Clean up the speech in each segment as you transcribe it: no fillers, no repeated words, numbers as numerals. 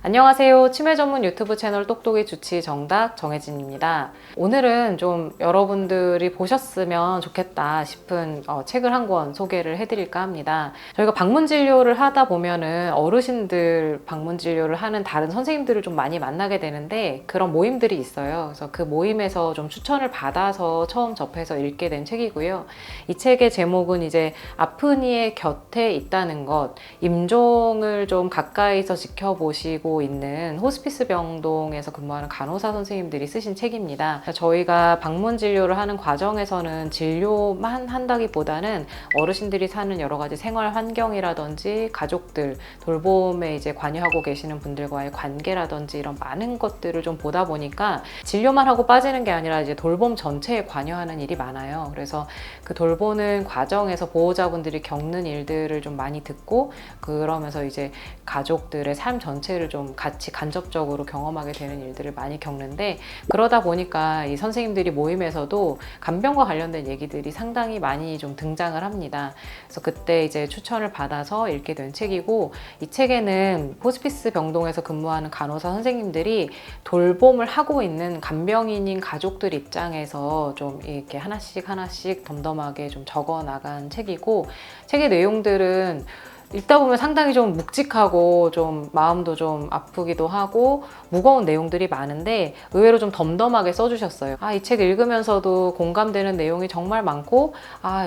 안녕하세요. 치매 전문 유튜브 채널 똑똑이 주치 정답 정혜진입니다. 오늘은 좀 여러분들이 보셨으면 좋겠다 싶은 책을 한 권 소개를 해드릴까 합니다. 저희가 방문 진료를 하다 보면은 어르신들 방문 진료를 하는 다른 선생님들을 좀 많이 만나게 되는데 그런 모임들이 있어요. 그래서 그 모임에서 좀 추천을 받아서 처음 접해서 읽게 된 책이고요. 이 책의 제목은 이제 아픈 이의 곁에 있다는 것, 임종을 좀 가까이서 지켜보시고 있는 호스피스 병동에서 근무하는 간호사 선생님들이 쓰신 책입니다. 저희가 방문 진료를 하는 과정에서는 진료만 한다기보다는 어르신들이 사는 여러 가지 생활 환경이라든지 가족들, 돌봄에 이제 관여하고 계시는 분들과의 관계라든지 이런 많은 것들을 좀 보다 보니까 진료만 하고 빠지는 게 아니라 이제 돌봄 전체에 관여하는 일이 많아요. 그래서 그 돌보는 과정에서 보호자분들이 겪는 일들을 좀 많이 듣고 그러면서 이제 가족들의 삶 전체를 좀 같이 간접적으로 경험하게 되는 일들을 많이 겪는데, 그러다 보니까 이 선생님들이 모임에서도 간병과 관련된 얘기들이 상당히 많이 좀 등장을 합니다. 그래서 그때 이제 추천을 받아서 읽게 된 책이고, 이 책에는 호스피스 병동에서 근무하는 간호사 선생님들이 돌봄을 하고 있는 간병인인 가족들 입장에서 좀 이렇게 하나씩 덤덤하게 좀 적어 나간 책이고, 책의 내용들은 읽다 보면 상당히 좀 묵직하고 좀 마음도 좀 아프기도 하고 무거운 내용들이 많은데 의외로 좀 덤덤하게 써주셨어요. 이 책 읽으면서도 공감되는 내용이 정말 많고,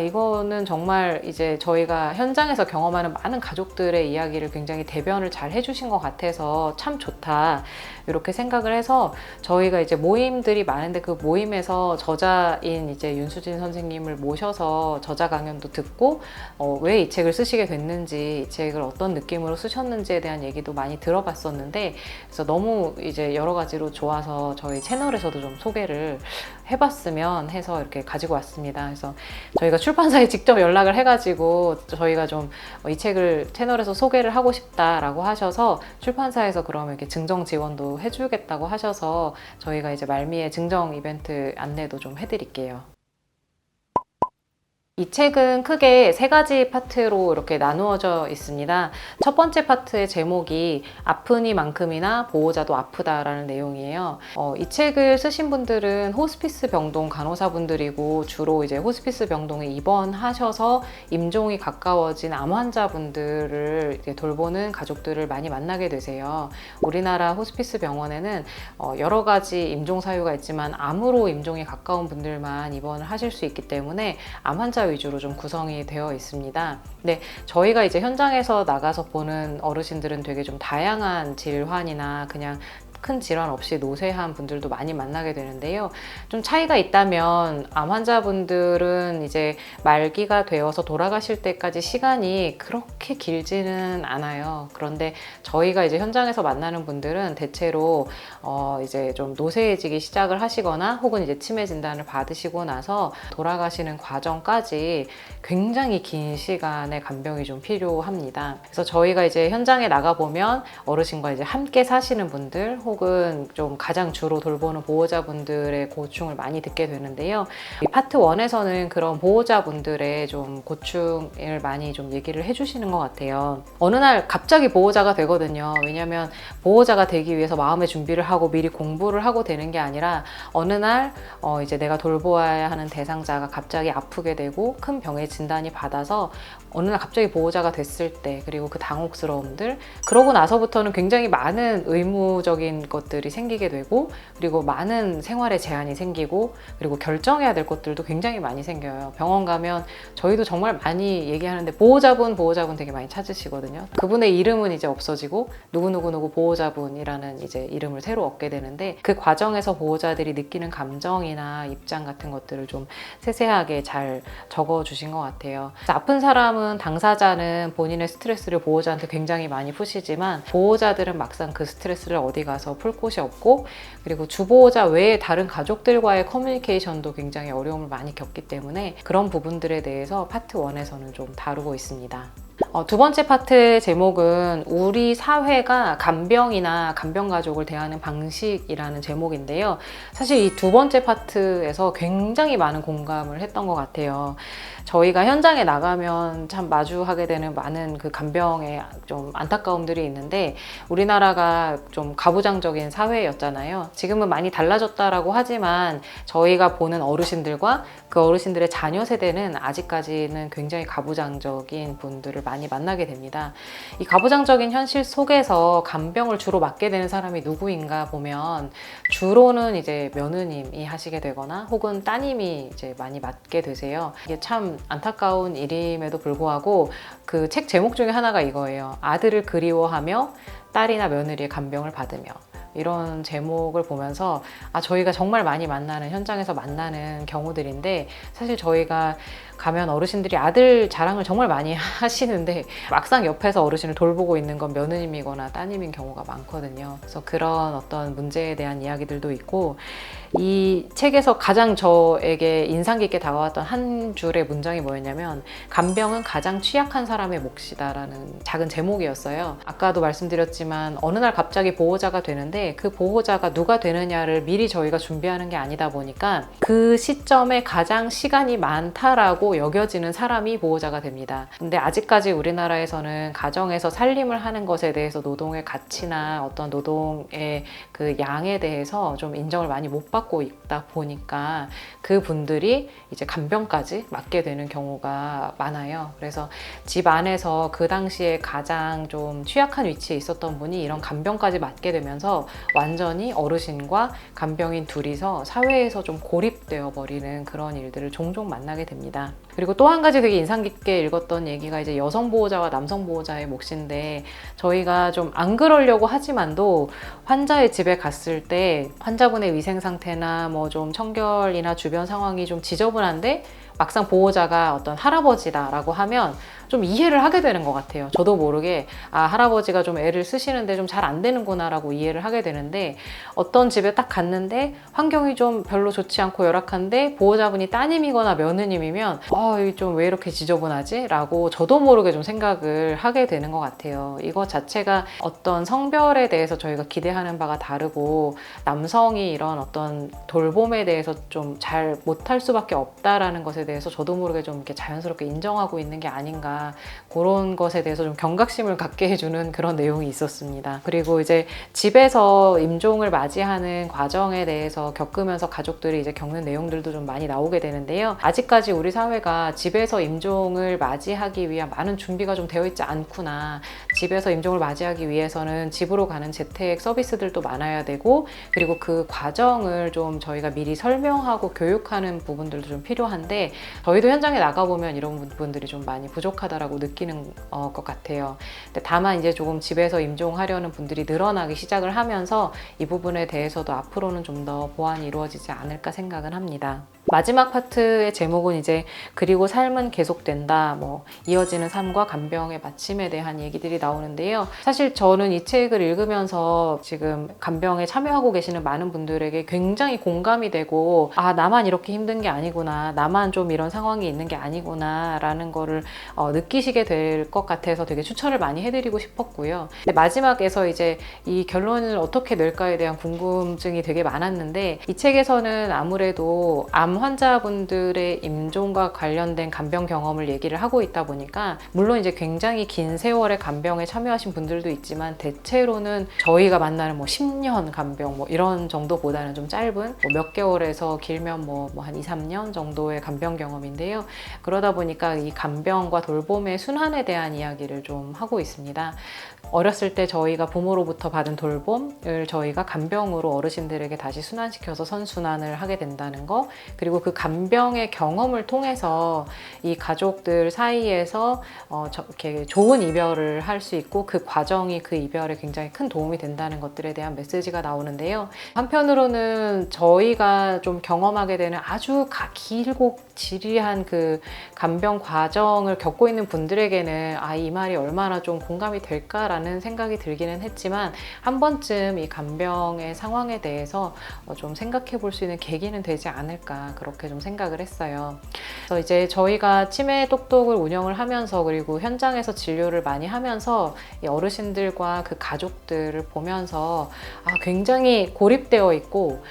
이거는 정말 이제 저희가 현장에서 경험하는 많은 가족들의 이야기를 굉장히 대변을 잘 해주신 것 같아서 참 좋다, 이렇게 생각을 해서 저희가 이제 모임들이 많은데 그 모임에서 저자인 이제 윤수진 선생님을 모셔서 저자 강연도 듣고 왜 이 책을 쓰시게 됐는지, 이 책을 어떤 느낌으로 쓰셨는지에 대한 얘기도 많이 들어봤었는데, 그래서 너무 이제 여러 가지로 좋아서 저희 채널에서도 좀 소개를 해봤으면 해서 이렇게 가지고 왔습니다. 그래서 저희가 출판사에 직접 연락을 해가지고 저희가 좀 이 책을 채널에서 소개를 하고 싶다라고 하셔서 출판사에서 그러면 이렇게 증정 지원도 해주겠다고 하셔서 저희가 이제 말미에 증정 이벤트 안내도 좀 해드릴게요. 이 책은 크게 세 가지 파트로 이렇게 나누어져 있습니다. 첫 번째 파트의 제목이 아프니만큼이나 보호자도 아프다라는 내용이에요. 이 책을 쓰신 분들은 호스피스 병동 간호사분들이고, 주로 이제 호스피스 병동에 입원하셔서 임종이 가까워진 암 환자분들을 이제 돌보는 가족들을 많이 만나게 되세요. 우리나라 호스피스 병원에는 여러 가지 임종 사유가 있지만 암으로 임종이 가까운 분들만 입원을 하실 수 있기 때문에 암 환자 위주로 좀 구성이 되어 있습니다. 근데 저희가 이제 현장에서 나가서 보는 어르신들은 되게 좀 다양한 질환이나 그냥 큰 질환 없이 노쇠한 분들도 많이 만나게 되는데요. 좀 차이가 있다면 암 환자분들은 이제 말기가 되어서 돌아가실 때까지 시간이 그렇게 길지는 않아요. 그런데 저희가 이제 현장에서 만나는 분들은 대체로 이제 좀 노쇠해지기 시작을 하시거나 혹은 이제 치매 진단을 받으시고 나서 돌아가시는 과정까지 굉장히 긴 시간의 간병이 좀 필요합니다. 그래서 저희가 이제 현장에 나가보면 어르신과 이제 함께 사시는 분들 혹은 좀 가장 주로 돌보는 보호자분들의 고충을 많이 듣게 되는데요. 이 파트 1에서는 그런 보호자분들의 좀 고충을 많이 좀 얘기를 해주시는 것 같아요. 어느 날 갑자기 보호자가 되거든요. 왜냐하면 보호자가 되기 위해서 마음의 준비를 하고 미리 공부를 하고 되는 게 아니라 어느 날 이제 내가 돌보아야 하는 대상자가 갑자기 아프게 되고 큰 병의 진단이 받아서 어느 날 갑자기 보호자가 됐을 때, 그리고 그 당혹스러움들, 그러고 나서부터는 굉장히 많은 의무적인 것들이 생기게 되고, 그리고 많은 생활에 제한이 생기고, 그리고 결정해야 될 것들도 굉장히 많이 생겨요. 병원 가면 저희도 정말 많이 얘기하는데 보호자분 되게 많이 찾으시거든요. 그분의 이름은 이제 없어지고 누구누구 보호자분이라는 이제 이름을 새로 얻게 되는데, 그 과정에서 보호자들이 느끼는 감정이나 입장 같은 것들을 좀 세세하게 잘 적어 주신 것 같아요. 아픈 사람은, 당사자는 본인의 스트레스를 보호자한테 굉장히 많이 푸시지만 보호자들은 막상 그 스트레스를 어디 가서 풀 곳이 없고, 그리고 주보호자 외에 다른 가족들과의 커뮤니케이션도 굉장히 어려움을 많이 겪기 때문에 그런 부분들에 대해서 파트 1에서는 좀 다루고 있습니다. 두 번째 파트의 제목은 우리 사회가 간병이나 간병가족을 대하는 방식이라는 제목인데요. 사실 이 두 번째 파트에서 굉장히 많은 공감을 했던 것 같아요. 저희가 현장에 나가면 참 마주하게 되는 많은 그 간병의 좀 안타까움들이 있는데, 우리나라가 좀 가부장적인 사회였잖아요. 지금은 많이 달라졌다라고 하지만 저희가 보는 어르신들과 그 어르신들의 자녀 세대는 아직까지는 굉장히 가부장적인 분들을 많이 만나게 됩니다. 이 가부장적인 현실 속에서 간병을 주로 맡게 되는 사람이 누구인가 보면 주로는 이제 며느님이 하시게 되거나 혹은 따님이 이제 많이 맡게 되세요. 이게 참 안타까운 일임에도 불구하고 그 책 제목 중에 하나가 이거예요. 아들을 그리워하며 딸이나 며느리의 간병을 받으며. 이런 제목을 보면서 저희가 정말 많이 만나는, 현장에서 만나는 경우들인데, 사실 저희가 가면 어르신들이 아들 자랑을 정말 많이 하시는데 막상 옆에서 어르신을 돌보고 있는 건 며느님이거나 따님인 경우가 많거든요. 그래서 그런 어떤 문제에 대한 이야기들도 있고, 이 책에서 가장 저에게 인상 깊게 다가왔던 한 줄의 문장이 뭐였냐면, 간병은 가장 취약한 사람의 몫이다라는 작은 제목이었어요. 아까도 말씀드렸지만 어느 날 갑자기 보호자가 되는데, 그 보호자가 누가 되느냐를 미리 저희가 준비하는 게 아니다 보니까 그 시점에 가장 시간이 많다라고 여겨지는 사람이 보호자가 됩니다. 근데 아직까지 우리나라에서는 가정에서 살림을 하는 것에 대해서 노동의 가치나 어떤 노동의 그 양에 대해서 좀 인정을 많이 못 받고 있다 보니까 그분들이 이제 간병까지 맡게 되는 경우가 많아요. 그래서 집 안에서 그 당시에 가장 좀 취약한 위치에 있었던 분이 이런 간병까지 맡게 되면서 완전히 어르신과 간병인 둘이서 사회에서 좀 고립되어 버리는 그런 일들을 종종 만나게 됩니다. 그리고 또 한 가지 되게 인상 깊게 읽었던 얘기가 이제 여성 보호자와 남성 보호자의 몫인데, 저희가 좀 안 그러려고 하지만도 환자의 집에 갔을 때 환자분의 위생 상태나 뭐 좀 청결이나 주변 상황이 좀 지저분한데 막상 보호자가 어떤 할아버지다라고 하면 좀 이해를 하게 되는 것 같아요. 저도 모르게 할아버지가 좀 애를 쓰시는데 좀 잘 안 되는구나 라고 이해를 하게 되는데, 어떤 집에 딱 갔는데 환경이 좀 별로 좋지 않고 열악한데 보호자분이 따님이거나 며느님이면 이게 좀 왜 이렇게 지저분하지? 라고 저도 모르게 좀 생각을 하게 되는 것 같아요. 이거 자체가 어떤 성별에 대해서 저희가 기대하는 바가 다르고, 남성이 이런 어떤 돌봄에 대해서 좀 잘 못할 수밖에 없다라는 것에 대해서 저도 모르게 좀 이렇게 자연스럽게 인정하고 있는 게 아닌가, 그런 것에 대해서 좀 경각심을 갖게 해주는 그런 내용이 있었습니다. 그리고 이제 집에서 임종을 맞이하는 과정에 대해서 겪으면서 가족들이 이제 겪는 내용들도 좀 많이 나오게 되는데요. 아직까지 우리 사회가 집에서 임종을 맞이하기 위한 많은 준비가 좀 되어 있지 않구나. 집에서 임종을 맞이하기 위해서는 집으로 가는 재택 서비스들도 많아야 되고, 그리고 그 과정을 좀 저희가 미리 설명하고 교육하는 부분들도 좀 필요한데, 저희도 현장에 나가보면 이런 부분들이 좀 많이 부족하다라고 느끼는 것 같아요. 근데 다만 이제 조금 집에서 임종하려는 분들이 늘어나기 시작을 하면서 이 부분에 대해서도 앞으로는 좀 더 보완이 이루어지지 않을까 생각은 합니다. 마지막 파트의 제목은 이제 그리고 삶은 계속된다, 이어지는 삶과 간병의 마침에 대한 얘기들이 나오는데요. 사실 저는 이 책을 읽으면서 지금 간병에 참여하고 계시는 많은 분들에게 굉장히 공감이 되고, 나만 이렇게 힘든 게 아니구나, 나만 좀 이런 상황이 있는 게 아니구나 라는 거를 느끼시게 될 것 같아서 되게 추천을 많이 해드리고 싶었고요. 근데 마지막에서 이제 이 결론을 어떻게 낼까에 대한 궁금증이 되게 많았는데, 이 책에서는 아무래도 암 환자분들의 임종과 관련된 간병 경험을 얘기를 하고 있다 보니까, 물론 이제 굉장히 긴 세월의 간병에 참여하신 분들도 있지만 대체로는 저희가 만나는 10년 간병 이런 정도보다는 좀 짧은 몇 개월에서 길면 한 2, 3년 정도의 간병 경험인데요. 그러다 보니까 이 간병과 돌봄의 순환에 대한 이야기를 좀 하고 있습니다. 어렸을 때 저희가 부모로부터 받은 돌봄을 저희가 간병으로 어르신들에게 다시 순환시켜서 선순환을 하게 된다는 거, 그리고 그 간병의 경험을 통해서 이 가족들 사이에서 이렇게 좋은 이별을 할 수 있고, 그 과정이 그 이별에 굉장히 큰 도움이 된다는 것들에 대한 메시지가 나오는데요. 한편으로는 저희가 좀 경험하게 되는 아주 길고 지리한 그 간병 과정을 겪고 있는 분들에게는 이 말이 얼마나 좀 공감이 될까라는 않을까라는 생각이 들기는 했지만 한 번쯤 이 간병의 상황에 대해서 좀 생각해 볼 수 있는 계기는 되지 않을까 그렇게 좀 생각을 했어요. 그래서 이제 저희가 치매 똑똑을 운영을 하면서 그리고 현장에서 진료를 많이 하면서 이 어르신들과 그 가족들을 보면서 굉장히 고립되어 있고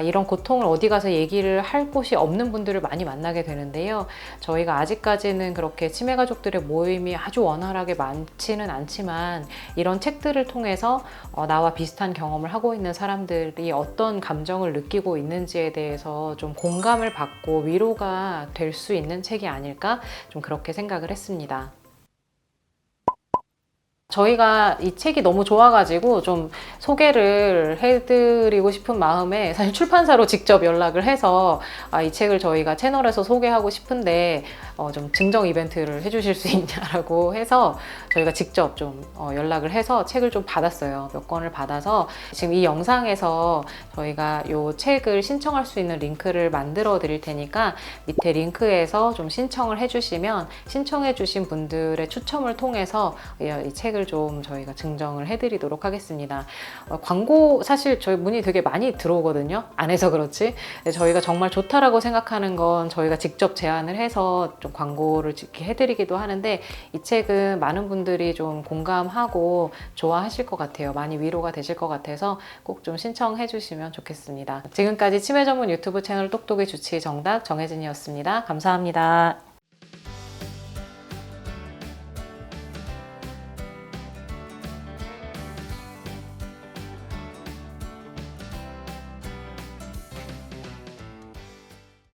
이런 고통을 어디 가서 얘기를 할 곳이 없는 분들을 많이 만나게 되는데요. 저희가 아직까지는 그렇게 치매 가족들의 모임이 아주 원활하게 많지는 않지만 이런 책들을 통해서 나와 비슷한 경험을 하고 있는 사람들이 어떤 감정을 느끼고 있는지에 대해서 좀 공감을 받고 위로가 될 수 있는 책이 아닐까 좀 그렇게 생각을 했습니다. 저희가 이 책이 너무 좋아가지고 좀 소개를 해드리고 싶은 마음에 사실 출판사로 직접 연락을 해서 이 책을 저희가 채널에서 소개하고 싶은데 좀 증정 이벤트를 해주실 수 있냐라고 해서 저희가 직접 좀 연락을 해서 책을 좀 받았어요. 몇 권을 받아서 지금 이 영상에서 저희가 이 책을 신청할 수 있는 링크를 만들어 드릴 테니까 밑에 링크에서 좀 신청을 해주시면 신청해 주신 분들의 추첨을 통해서 이 책을 좀 저희가 증정을 해드리도록 하겠습니다. 광고 사실 저희 문의 되게 많이 들어오거든요. 안 해서 그렇지. 저희가 정말 좋다라고 생각하는 건 저희가 직접 제안을 해서 좀 광고를 해드리기도 하는데 이 책은 많은 분들이 좀 공감하고 좋아하실 것 같아요. 많이 위로가 되실 것 같아서 꼭 좀 신청해 주시면 좋겠습니다. 지금까지 치매 전문 유튜브 채널 똑똑이 주치 정답 정혜진이었습니다. 감사합니다.